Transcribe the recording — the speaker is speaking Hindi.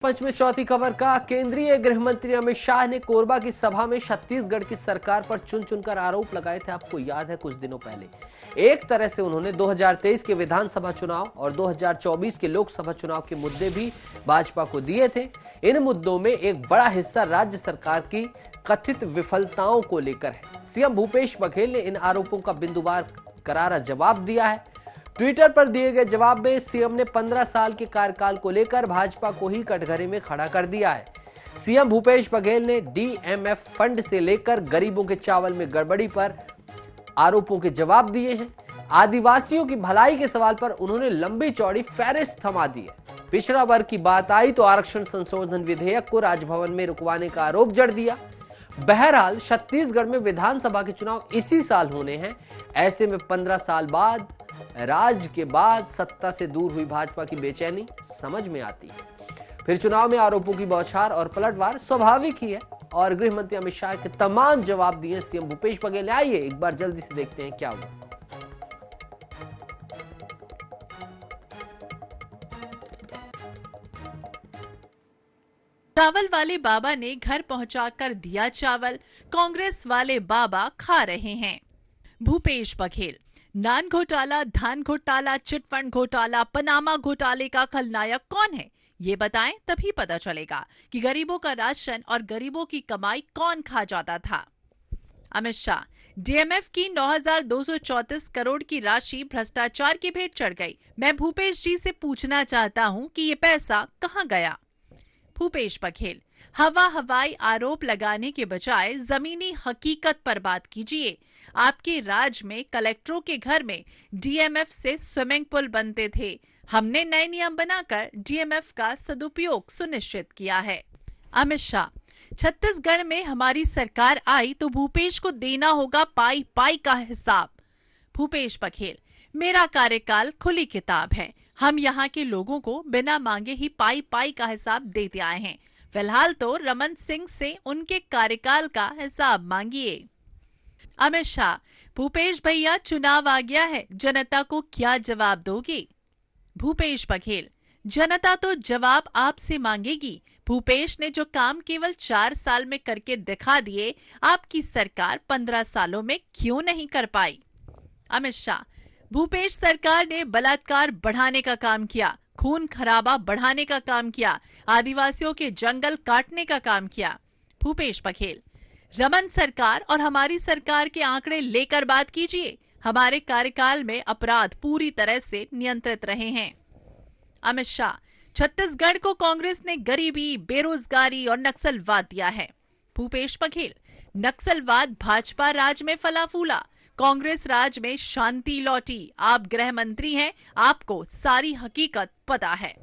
पंच में चौथी खबर का केंद्रीय गृह मंत्री अमित शाह ने कोरबा की सभा में छत्तीसगढ़ की सरकार पर चुन चुनकर आरोप लगाए थे। आपको याद है कुछ दिनों पहले एक तरह से उन्होंने 2023 के विधानसभा चुनाव और 2024 के लोकसभा चुनाव के मुद्दे भी भाजपा को दिए थे। इन मुद्दों में एक बड़ा हिस्सा राज्य सरकार की कथित विफलताओं को लेकर है। सीएम भूपेश बघेल ने इन आरोपों का बिंदुवार करारा जवाब दिया है। ट्विटर पर दिए गए जवाब में सीएम ने 15 साल के कार्यकाल को लेकर भाजपा को ही कटघरे में खड़ा कर दिया है। सीएम भूपेश बघेल ने डीएमएफ फंड से लेकर गरीबों के चावल में गड़बड़ी पर आरोपों के जवाब दिए हैं। आदिवासियों की भलाई के सवाल पर उन्होंने लंबी चौड़ी फहरिस्त थमा दी है। पिछड़ा वर्ग की बात आई तो आरक्षण संशोधन विधेयक को राजभवन में रुकवाने का आरोप जड़ दिया। बहरहाल छत्तीसगढ़ में विधानसभा के चुनाव इसी साल होने हैं। ऐसे में 15 साल बाद राज के बाद सत्ता से दूर हुई भाजपा की बेचैनी समझ में आती है। फिर चुनाव में आरोपों की बौछार और पलटवार स्वाभाविक ही है और गृह मंत्री अमित शाह के तमाम जवाब दिए सीएम भूपेश बघेल ने। आइए एक बार जल्दी से देखते हैं क्या हुआ। चावल वाले बाबा ने घर पहुंचाकर दिया चावल, कांग्रेस वाले बाबा खा रहे हैं। भूपेश बघेल, नान घोटाला, धान घोटाला, चिटफंड घोटाला, पनामा घोटाले का खलनायक कौन है ये बताएं, तभी पता चलेगा कि गरीबों का राशन और गरीबों की कमाई कौन खा जाता था। अमित शाह, डीएमएफ की 9,234 करोड़ की राशि भ्रष्टाचार की भेंट चढ़ गई। मैं भूपेश जी से पूछना चाहता हूं कि ये पैसा कहां गया। भूपेश बघेल, हवाई आरोप लगाने के बजाय जमीनी हकीकत पर बात कीजिए। आपके राज में कलेक्टरों के घर में डीएमएफ से स्विमिंग पूल बनते थे। हमने नए नियम बनाकर डीएमएफ का सदुपयोग सुनिश्चित किया है। अमित शाह, छत्तीसगढ़ में हमारी सरकार आई तो भूपेश को देना होगा पाई पाई का हिसाब। भूपेश बघेल, मेरा कार्यकाल खुली किताब है। हम यहाँ के लोगों को बिना मांगे ही पाई पाई का हिसाब देते आए हैं। फिलहाल तो रमन सिंह से उनके कार्यकाल का हिसाब मांगिए। अमित शाह, भूपेश भैया चुनाव आ गया है, जनता को क्या जवाब दोगे। भूपेश बघेल, जनता तो जवाब आपसे मांगेगी। भूपेश ने जो काम केवल 4 साल में करके दिखा दिए, आपकी सरकार 15 सालों में क्यों नहीं कर पाई। अमित शाह, भूपेश सरकार ने बलात्कार बढ़ाने का काम किया, खून खराबा बढ़ाने का काम किया, आदिवासियों के जंगल काटने का काम किया। भूपेश बघेल, रमन सरकार और हमारी सरकार के आंकड़े लेकर बात कीजिए। हमारे कार्यकाल में अपराध पूरी तरह से नियंत्रित रहे हैं। अमित शाह, छत्तीसगढ़ को कांग्रेस ने गरीबी, बेरोजगारी और नक्सलवाद दिया है। भूपेश बघेल, नक्सलवाद भाजपा राज में फला फूला, कांग्रेस राज में शांति लौटी। आप गृह मंत्री हैं, आपको सारी हकीकत पता है।